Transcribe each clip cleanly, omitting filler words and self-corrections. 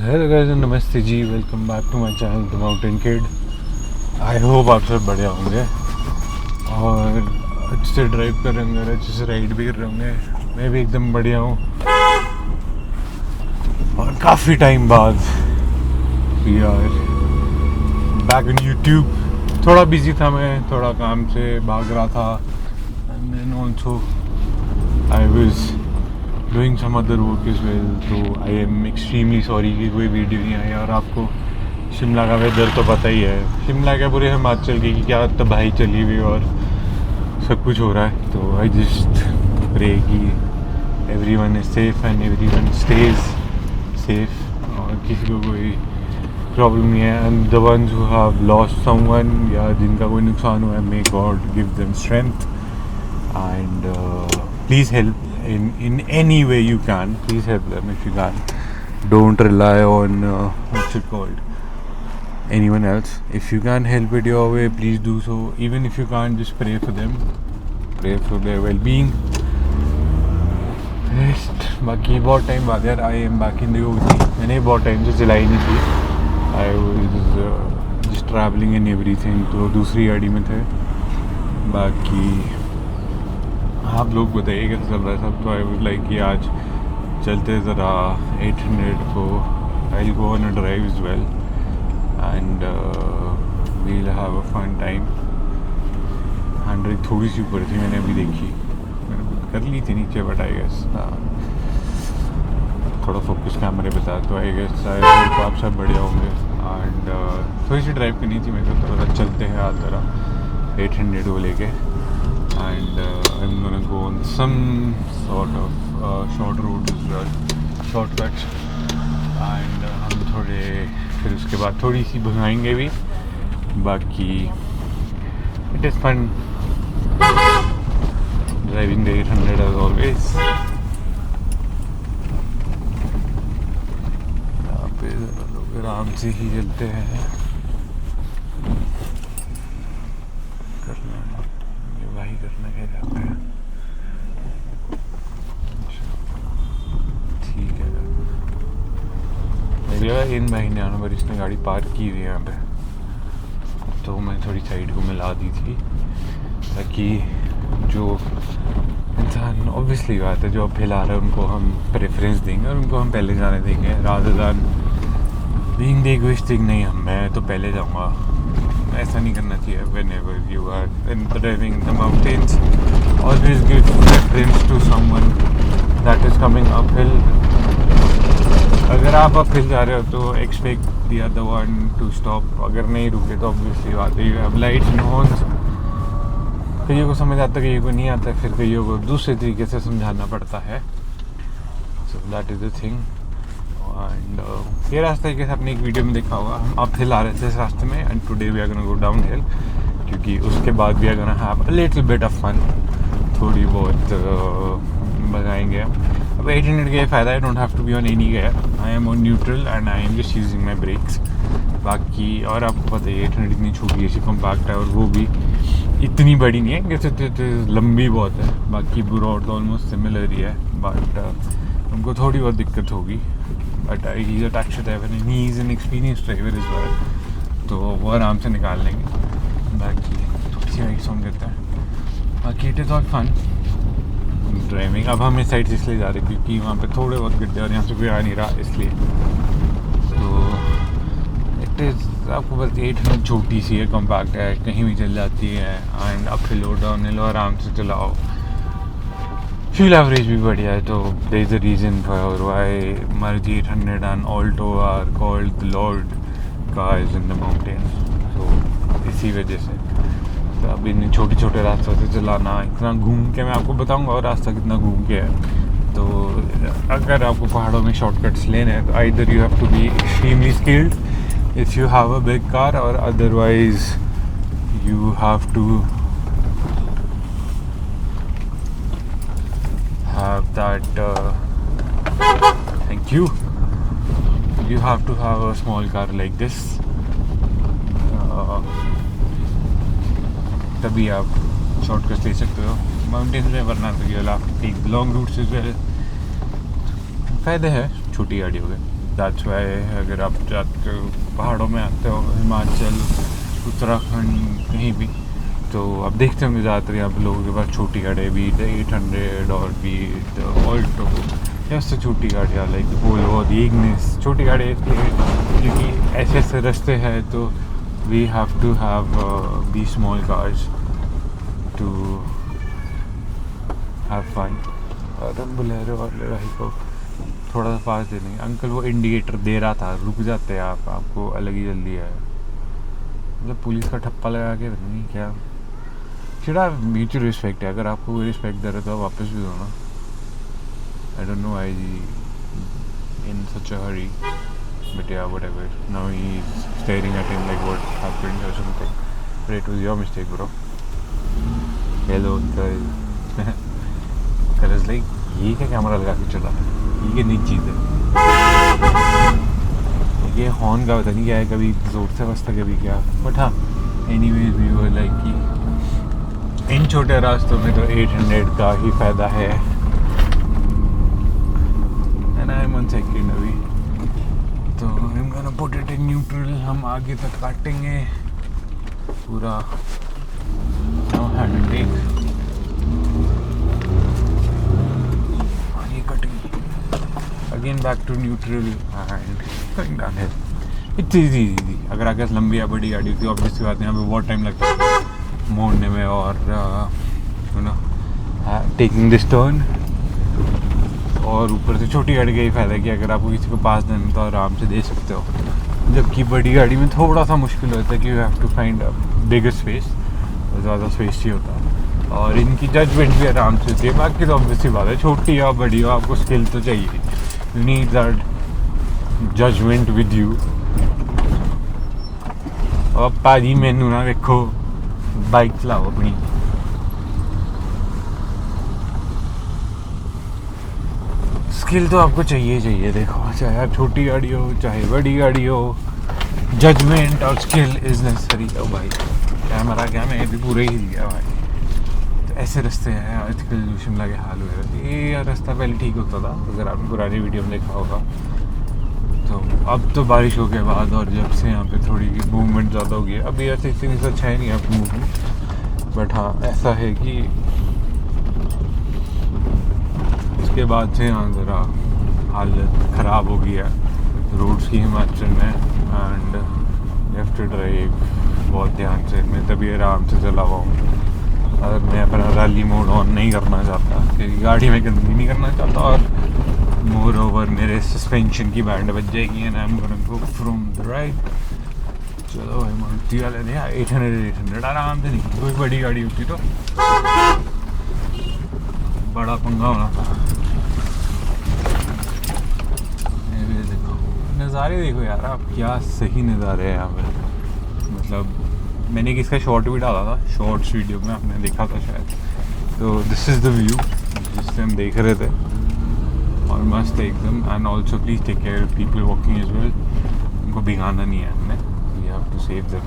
Hello guys, नमस्ते जी, welcome back to my channel the mountain kid. I hope आप सब बढ़िया होंगे और अच्छे से ड्राइव कर रहे होंगे, अच्छे से राइड भी कर रहे होंगे। मैं भी एकदम बढ़िया हूँ और काफ़ी टाइम बाद we are back in YouTube. थोड़ा बिजी था मैं, थोड़ा काम से भाग रहा था and then also I was doing some other work as well. तो आई एम एक्सट्रीमली सॉरी कि कोई वीडियो नहीं आई। और आपको शिमला का वेदर तो पता ही है, शिमला क्या पूरे हिमाचल की क्या तबाही चली हुई और सब कुछ हो रहा है। तो आई जस्ट प्रे कि everyone is safe and everyone stage safe और किसी को कोई प्रॉब्लम नहीं है। And the ones who have lost someone या जिनका कोई नुकसान हुआ है, may God give them strength and please help in any way you can. Please help them if you can. Don't rely on what's it called, anyone else. If you can help it your way, please do so. Even if you can't, just pray for them, pray for their well-being. Rest. बाकी बहुत time बाद यार I am back in the OT. मैंने बहुत time से चलाई नहीं थी। I was just traveling and everything. तो दूसरी गाड़ी में थे। बाकी आप लोग बताइए कैसे चल रहा है सब। तो आई वुड लाइक कि आज चलते ज़रा 800 को। I go on a drive is well and we'll have a fun time. 100 थोड़ी सी ऊपर थी, मैंने अभी देखी, मैंने कर ली थी नीचे, बट आई गेस थोड़ा फोकस कैमरे पे था। तो आई गेस आप सब बढ़िया होंगे एंड थोड़ी सी ड्राइव करनी थी मेरे को। तो चलते हैं आज ज़रा 800 को लेके and I'm gonna go on some sort of short roads as well, shortcuts and हम थोड़े फिर उसके बाद थोड़ी सी भगाएंगे भी। बाकी it is fun driving the 800 as always। यहाँ पे लोग आराम से ही चलते हैं। करना क्या जाता है, ठीक है। मुझे लगा इन भाई ने आना, पर इसने गाड़ी पार्क की हुई है यहाँ पे, तो मैं थोड़ी साइड को मिला दी थी ताकि जो इंसान, ऑब्वियसली बात है, जो अब हिला रहे हैं उनको हम प्रेफरेंस देंगे और उनको हम पहले जाने देंगे rather than being the egoistic. नहीं, मैं तो पहले जाऊँगा, ऐसा नहीं करना चाहिए। whenever you are driving in the mountains, always give preference to someone that is coming uphill. अगर आप uphill जा रहे हो तो expect the other one to stop। अगर नहीं रुके तो obviously बात है, you have lights and horns। कईयों को समझ आता है, कईयों को नहीं आता, फिर कईयों को दूसरे तरीके से समझाना पड़ता है। so that is the thing। And ये रास्ता है कि आपने एक वीडियो में देखा होगा, हम अप हिल आ रहे थे इस रास्ते में and today we are gonna go down hill, क्योंकि उसके बाद we are gonna have a little bit of fun. थोड़ी बहुत भगाएंगे हम। अब 800 का ये फ़ायदा है, don't have to be on any gear, I am on neutral and I am just using my brakes. बाकी और आपको पता है 800 इतनी छोटी ऐसी कॉम्पैक्ट है और वो भी इतनी बड़ी नहीं है, कैसे लंबी बहुत है। बाकी ब्रॉड तो ऑलमोस्ट सिमिलर ही है, बट उनको थोड़ी बहुत दिक्कत होगी। But he is a taxi driver and he is an experience driver is well, तो वो आराम से निकाल लेंगे। बाकी थोड़ी सी वाइट सॉन्ग देता है। बाकी it is all fun driving. अब हम इस साइड से इसलिए जा रहे हैं क्योंकि वहाँ पे थोड़े बहुत गड्ढे और यहाँ से कोई आ नहीं रहा, इसलिए। तो इट इज़, आपको बस 800 छोटी सी है, कॉम्पैक्ट है, कहीं भी चल जाती है एंड अप हिल लो डाउन हिल आराम से चलाओ। फ्यूल एवरेज भी बढ़िया है, तो there is a reason for why Maruti 800 and Alto are called the lord cars in the mountains. तो इसी वजह से तो अब इन छोटे छोटे रास्तों से चलाना, इतना घूम के, मैं आपको बताऊंगा और रास्ता कितना घूम के है। तो अगर आपको पहाड़ों में शॉर्टकट्स लेने हैं तो either you have to be extremely skilled if you have a big car, or otherwise you have to have that thank you have to have a small car like this, तभी आप shortcut ले सकते हो mountains में, वरना तो केवल आप take long routes as well. फ़ायदे हैं छोटी गाड़ियों के। दैट्स वाई अगर आप जाते हो पहाड़ों में आते हो हिमाचल उत्तराखंड कहीं भी तो आप देखते होंगे ज़्यादातर यहाँ पे लोगों के पास छोटी गाड़ी भी 800 और भी ऑल्टो या उससे छोटी गाड़ियाँ लाइक वोल्वो इग्निस छोटी गाड़ी इसलिए क्योंकि ऐसे ऐसे रास्ते हैं तो we have to have the small cars to have fun. और हम बोलेरो वाले भाई को थोड़ा सा पास दे देंगे। अंकल वो इंडिकेटर दे रहा था, रुक जाते हैं आप, आपको अलग ही जल्दी है। मतलब पुलिस का ठप्पा लगा के पता नहीं क्या। चिड़ा म्यूचुअल रिस्पेक्ट है, अगर आपको कोई रिस्पेक्ट दे रहे तो आप वापस भी दो ना। I don't know I in such a hurry but ya whatever now he is staring at him like what happened or something but it was your mistake bro. Hello uncle like ये क्या camera लगा के चला, ये क्या नई चीज़ है, ये हॉर्न का पता नहीं क्या है, कभी जोर से बजता कभी क्या। बट हाँ एनीवेज वी वर लाइक कि इन छोटे रास्तों में तो 800 का ही फ़ायदा है। And I am on second अभी तो I am gonna put it in neutral. हम आगे तक काटेंगे पूरा hand take again back to neutral and going downhill. It's easy. अगर आगे लंबी या बड़ी गाड़ी होती है ऑब्वियसली बात है यहाँ पे बहुत टाइम लगता है मोड़ने में और टेकिंग दिस टर्न। और ऊपर से छोटी गाड़ी का ही फ़ायदा है कि अगर आपको किसी को पास देना तो आराम से दे सकते हो, जबकि बड़ी गाड़ी में थोड़ा सा मुश्किल होता है कि you have to find a bigger space, ज़्यादा स्पेस ही होता है और इनकी जजमेंट भी आराम से होती है। बाकी तो ऑब्वियसली बात है छोटी या बड़ी हो आपको स्किल तो चाहिए, you need that judgment with you। और भाजी मैनू ना देखो बाइक चलाओ अपनी, स्किल तो आपको चाहिए। देखो चाहे आप छोटी गाड़ी हो चाहे बड़ी गाड़ी हो, जजमेंट और स्किल इज नेसेसरी। ओ भाई कैमरा क्या मैं भी पूरे ही लिया भाई। तो ऐसे रास्ते हैं आजकल शिमला के हाल हुए। ये रास्ता पहले ठीक होता था अगर आपने पुरानी वीडियो में देखा होगा, तो अब तो बारिशों के बाद और जब से यहाँ पे थोड़ी मूवमेंट ज़्यादा हो गई है। अभी ऐसे इतनी सा अच्छा है नहीं आपकी मूवमेंट, बट हाँ ऐसा है कि उसके बाद से यहाँ ज़रा हालत ख़राब हो गई है रोड्स की हिमाचल में। And you have to drive बहुत ध्यान से। मैं तभी आराम से चला हुआ हूँ, अगर मैं अपना रैली मोड ऑन नहीं करना चाहता क्योंकि गाड़ी में गंदी नहीं करना चाहता और मोर ओवर मेरे सस्पेंशन की बैंड बज जाएगी and I am gonna go from the right. चलो भाई मारुति वाले ने 800 आराम से नहीं, कोई बड़ी गाड़ी होती तो बड़ा पंगा होना था। देखो नज़ारे देखो यार आप, क्या सही नज़ारे हैं यहाँ पे। मतलब मैंने किसका शॉर्ट भी डाला था, शॉर्ट्स वीडियो में आपने देखा था शायद। तो दिस इज़ द व्यू जिससे हम देख रहे थे और मस्त है एकदम। And also please take care of people walking as well, उनको भिगाना नहीं है हमने, we have to save them.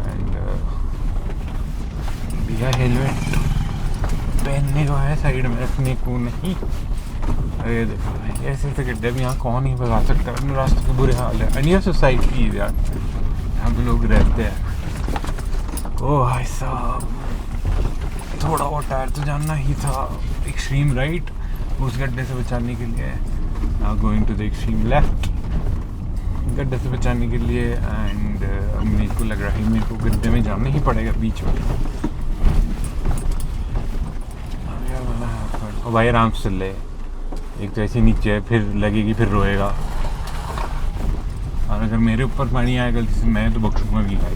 And भैया हेलमेट पहनने को है, साइड में रखने को नहीं। अरे देखो भाई ऐसे ऐसे गड्ढे भी यहाँ कौन ही भगा सकता है, रास्ते के बुरे हाल है। एंड ये सोसाइटी यार यहाँ पे लोग रहते हैं। ओ भाई साहब थोड़ा और टायर तो जानना ही था। एक्सट्रीम राइट उस गड्ढे से बचाने के लिए, now going to the extreme left गड्ढे से बचाने के लिए। एंड मेरे को लग रहा है मेरे को गड्ढे में जाना ही पड़ेगा बीच में। और भाई आराम से चल रहे, एक तो ऐसे नीचे है फिर लगेगी फिर रोएगा, और अगर मेरे ऊपर पानी आएगा गलती से मैं तो बख्शूंगा भी भाई।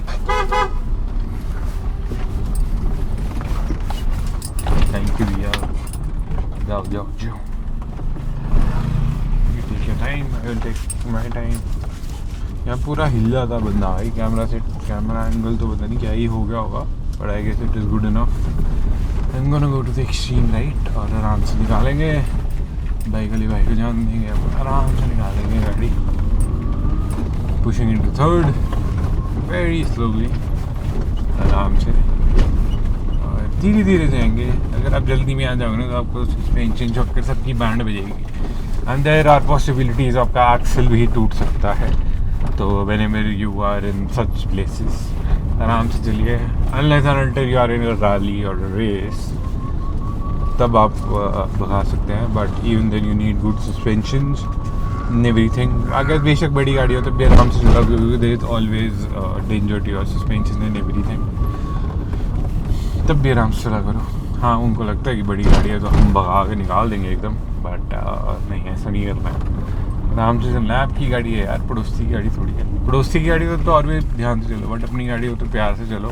थैंक यू भैया, जाओ जाओ जाओ, take your time, I will take my time. यहाँ पूरा हिल जाता बंदा भाई कैमरा से, कैमरा एंगल तो पता नहीं क्या ही हो गया होगा, but I guess it is good enough. I am gonna go to the extreme right और आराम से निकालेंगे बाइक वाली भाई को जान देंगे, आराम से निकालेंगे गाड़ी, pushing into third very slowly, आराम से और धीरे धीरे जाएंगे। अगर आप जल्दी में आ जाओगे ना तो आपको सस्पेंशन शॉक कर सबकी बैंड बजेगी। एंड देयर आर पॉसिबिलिटीज आपका एक्सल भी टूट सकता है. तो whenever you are in such places, आराम से चलिए. unless and until you are in a rally or a race, तब आप भगा सकते हैं. But even then you need good suspensions and everything. अगर बेशक बड़ी गाड़ी हो तब भी आराम से चला, क्योंकि there is always danger to your suspension and everything. तब भी आराम से चला करो. हाँ, उनको लगता है कि बड़ी गाड़ी है तो हम भगा के निकाल देंगे एकदम, बट नहीं, ऐसा नहीं करना है. आराम से चलना है. आपकी गाड़ी है यार, पड़ोसी की गाड़ी थोड़ी है. पड़ोसी की गाड़ी तो और भी ध्यान से चलो, बट अपनी गाड़ी हो तो प्यार से चलो.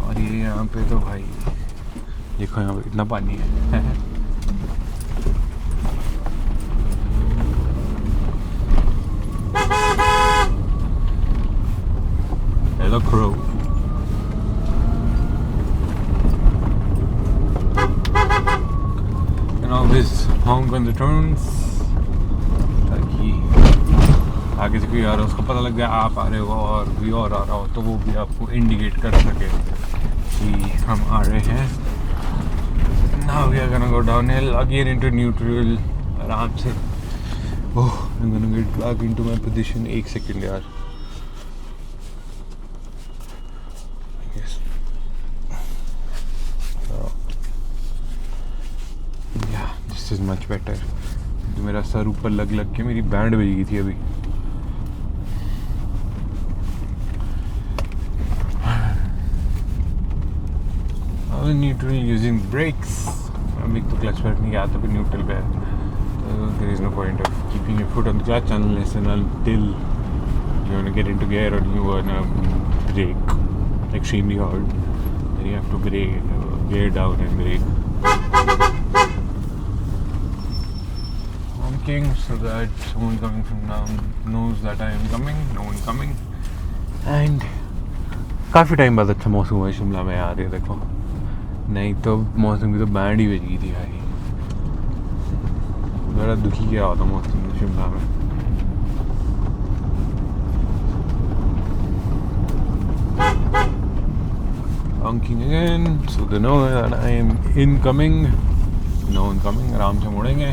और ये यहाँ पे तो भाई देखो, यहाँ पे इतना पानी है. Hello crow. And always honk on the turns, ताकि आगे से कोई आ रहा है उसको पता लग जाए आप आ रहे हो और भी और आ रहा हो, तो वो भी आपको इंडिकेट कर सके कि हम आ रहे हैं. Now we are gonna go downhill again into neutral. आराम से. Oh, I'm gonna get back into my position. 1 second यार. Yes. Yeah, this is much better. तो मेरा सर ऊपर लग के मेरी बैंड बज गई थी अभी. Neutral using brakes. अभी तो क्लच वर्क नहीं आता, फिर न्यूट्रल पे है. There is no point of keeping your foot on the clutch unless and until you want to get into gear or you want to brake extremely hard. Then you have to brake, gear down and brake. Honking so that someone coming from now knows that I am coming. No one coming. And काफ़ी time बाद अच्छा मौसम हुआ है शिमला में यार. ये देखो, नहीं तो मौसम की तो बैंड ही बज गई थी भाई. बड़ा दुखी किया होता मौसम शिमला में. honking again so they know that I am incoming. No one coming. आराम से मुड़ेंगे.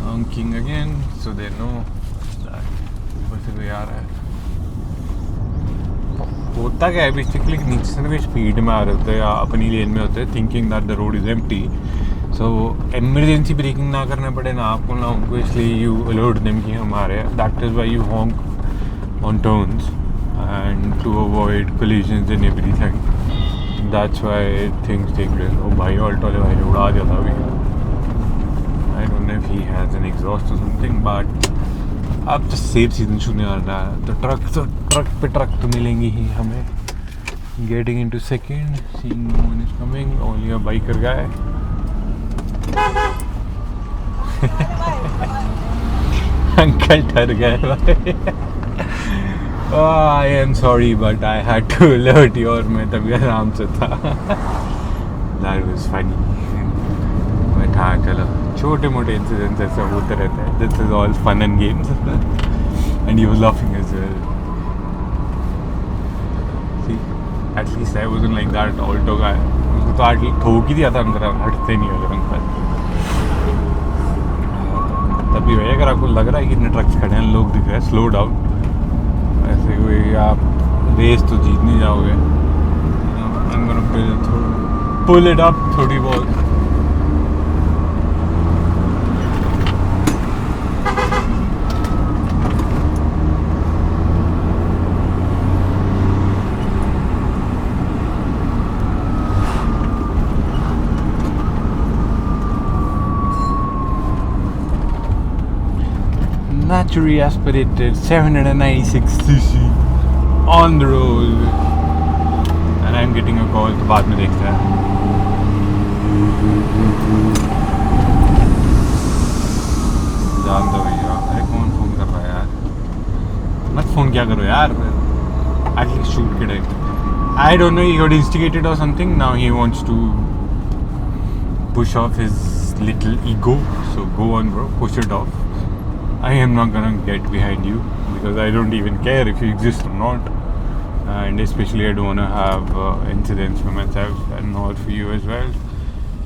honking again so they know that ऊपर से कोई आ रहा है. होता क्या है बेसिकली, नीचे से ना कोई स्पीड में आ रहे होते हैं या अपनी लेन में होते हैं, thinking that the road is empty, so emergency braking ना करना पड़े ना आपको ना उनको, इसलिए यू अलर्ट देम कि हम आ रहे हैं. That is why you honk on turns and to avoid collisions and everything. That's why things take place. ओ भाई, ऑल्टो वाले भाई ने उड़ा दिया था अभी. I don't know if he has an exhaust or something, but अब तो सेफ सीजन शुरू होने वाला है, तो ट्रक पे ट्रक तो मिलेंगी ही हमें. Getting into second, seeing no one is coming, only a biker guy. Uncle डर गए भाई. I am sorry but I had to alert you, और मैं तभी आराम से था. That was funny. But हाँ चलो, छोटे मोटे इंसिडेंट्स ऐसे होते रहते हैं. This is all fun and games and you was laughing as well. See, at least I wasn't like that Alto guy. उसको तो एटलीस्ट ठोक ही दिया था अंदर, हटते नहीं अगर अंकल. तभी भाई अगर आपको लग रहा है कि इतने ट्रक्स खड़े हैं, लोग दिख रहे हैं, स्लो डाउन. ऐसे कोई आप रेस तो जीत नहीं जाओगे. पुल इट अप थोड़ी बहुत. Naturally aspirated 796 cc on the road, and I'm getting a call. तो बाद में देखते हैं. जान दो भैया. अरे कौन फोन कर रहा है यार? मत फोन क्या करो यार. Actually shoot के direct. I don't know, he got instigated or something. Now he wants to push off his little ego. So go on bro, push it off. I am not gonna get behind you because I don't even care if you exist or not. and especially I don't want to have incidents for myself and not for you as well.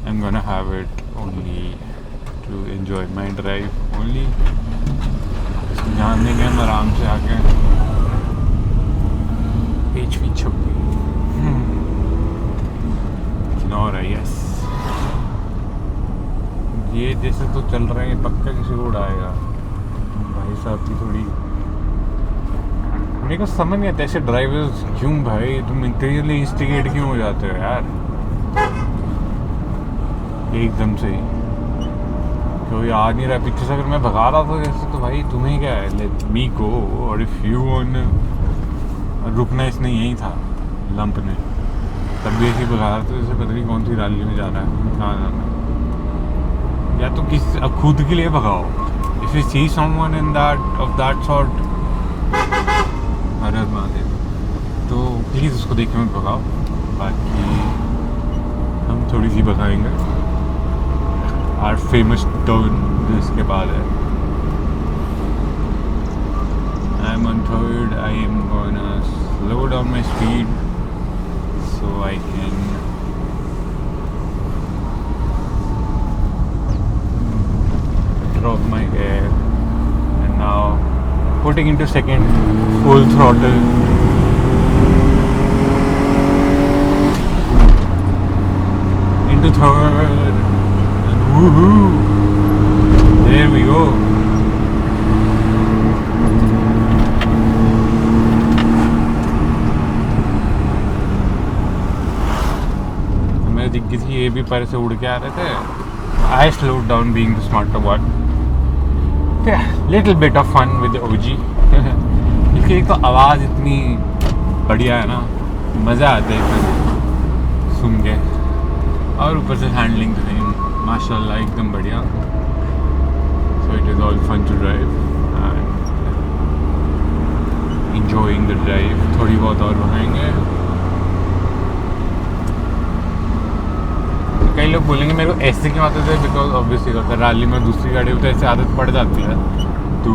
I'm gonna have it only to enjoy my drive only. ध्यान देंगे हम आराम से आके HP 26 और yes ये जैसे तो चल रहे हैं पक्का किसी को उड़ाएगा भाई साहब की थोड़ी मेरे को समझ नहीं आता ऐसे ड्राइवर्स क्यों भाई तुम इंटीरियरली इंस्टिगेट क्यों हो जाते हो यार एकदम से ही कोई आ नहीं रहा पीछे से अगर मैं भगा रहा था जैसे तो भाई तुम्हें क्या है लेट मी गो और इफ यू वांट रुकना इसने यही था लंप ने तब भी ऐसे भगा रहा था जैसे पता नहीं कौन सी रैली में जाना है कहाँ जाना है या तो किस अब खुद के लिए भगाओ if you see someone in that of that sort हरद महादेव तो प्लीज़ उसको देख के मत भगाओ बाकी हम थोड़ी सी भगाएंगे आर फेमस टर्न जिसके बाद है आई am on third I am gonna slow down my speed so I can drop my gear and now putting into second full throttle into third and woohoo there we go मेरे दिग्गी थी ये भी पर से उड़ के आ रहे थे I slowed down being the smarter one. Yeah, little bit of fun with the OG. इसकी एक तो आवाज़ इतनी बढ़िया है ना मज़ा आता है एकदम सुन के और ऊपर से हैंडलिंग तो नहीं माशाल्लाह एकदम बढ़िया so it is all fun to drive and enjoying the drive थोड़ी बहुत और बढ़ाएंगे कई लोग बोलेंगे मेरे को ऐसे क्यों आते थे बिकॉज ऑब्वियसली अगर रैली में दूसरी गाड़ी में तो ऐसे आदत पड़ जाती है to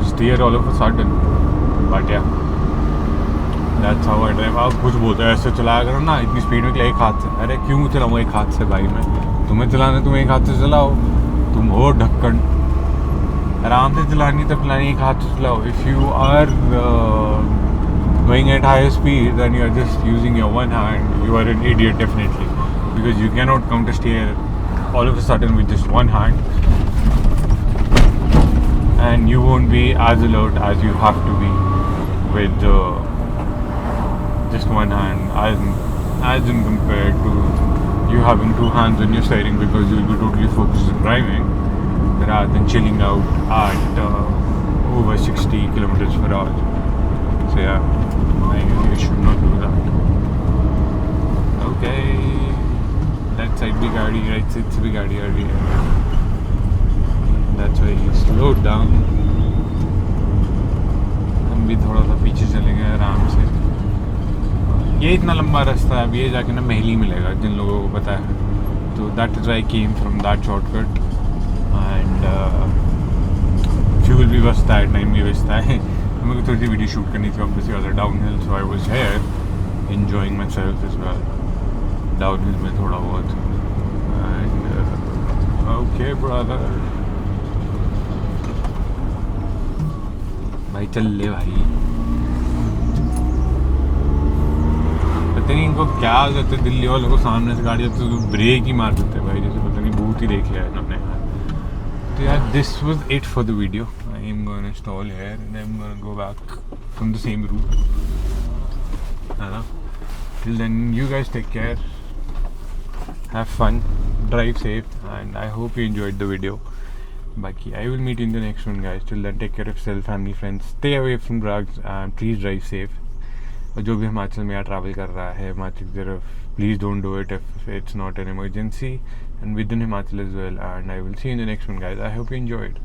steer all of a sudden but yeah that's how I drive आप कुछ बोलते हैं ऐसे चलाया करो ना इतनी स्पीड में एक हाथ से अरे क्यों चलाऊँ एक हाथ से भाई मैं तुम्हें चलाना तुम एक हाथ से चलाओ तुम हो ढक्कन आराम से चलानी तो चलानी एक हाथ से चलाओ if you are going at higher speed then you are just using your one hand you are an idiot definitely because you cannot counter steer all of a sudden with just one hand and you won't be as alert as you have to be with just one hand as in compared to you having two hands on your steering because you'll be totally focused on driving rather than chilling out at over 60 kilometers per hour so yeah I guess you should not do that okay left side भी गाड़ी right side से भी गाड़ी आ रही है that's why he slowed down हम भी थोड़ा सा पीछे चलेंगे आराम से ये इतना लंबा रास्ता है अब ये जाके ना महली मिलेगा जिन लोगों को पता है तो that is why came from that shortcut and fuel भी बचता है टाइम भी बचता है मेरे को थोड़ी सी वीडियो शूट करनी थी obviously was down hill so I was here enjoying myself as well down hill में थोड़ा बहुत एंड ओके ब्रदर भाई चल ले भाई पता नहीं इनको क्या हो जाता है दिल्ली वालों को सामने से गाड़ी आती है तो ब्रेक ही मार देते हैं भाई जैसे पता नहीं भूत ही देख लिया है इन्होंने तो यार this was it for the video I am gonna install here and I am gonna go back from the same route है ना till then you guys take care have fun drive safe and I hope you enjoyed the video baki I will meet you in the next one guys till then take care of yourself family friends stay away from drugs and please drive safe और जो भी हिमाचल में travel कर रहा है हिमाचल की तरफ please don't do it if it's not an emergency and within Himachal as well and I will see you in the next one guys I hope you enjoyed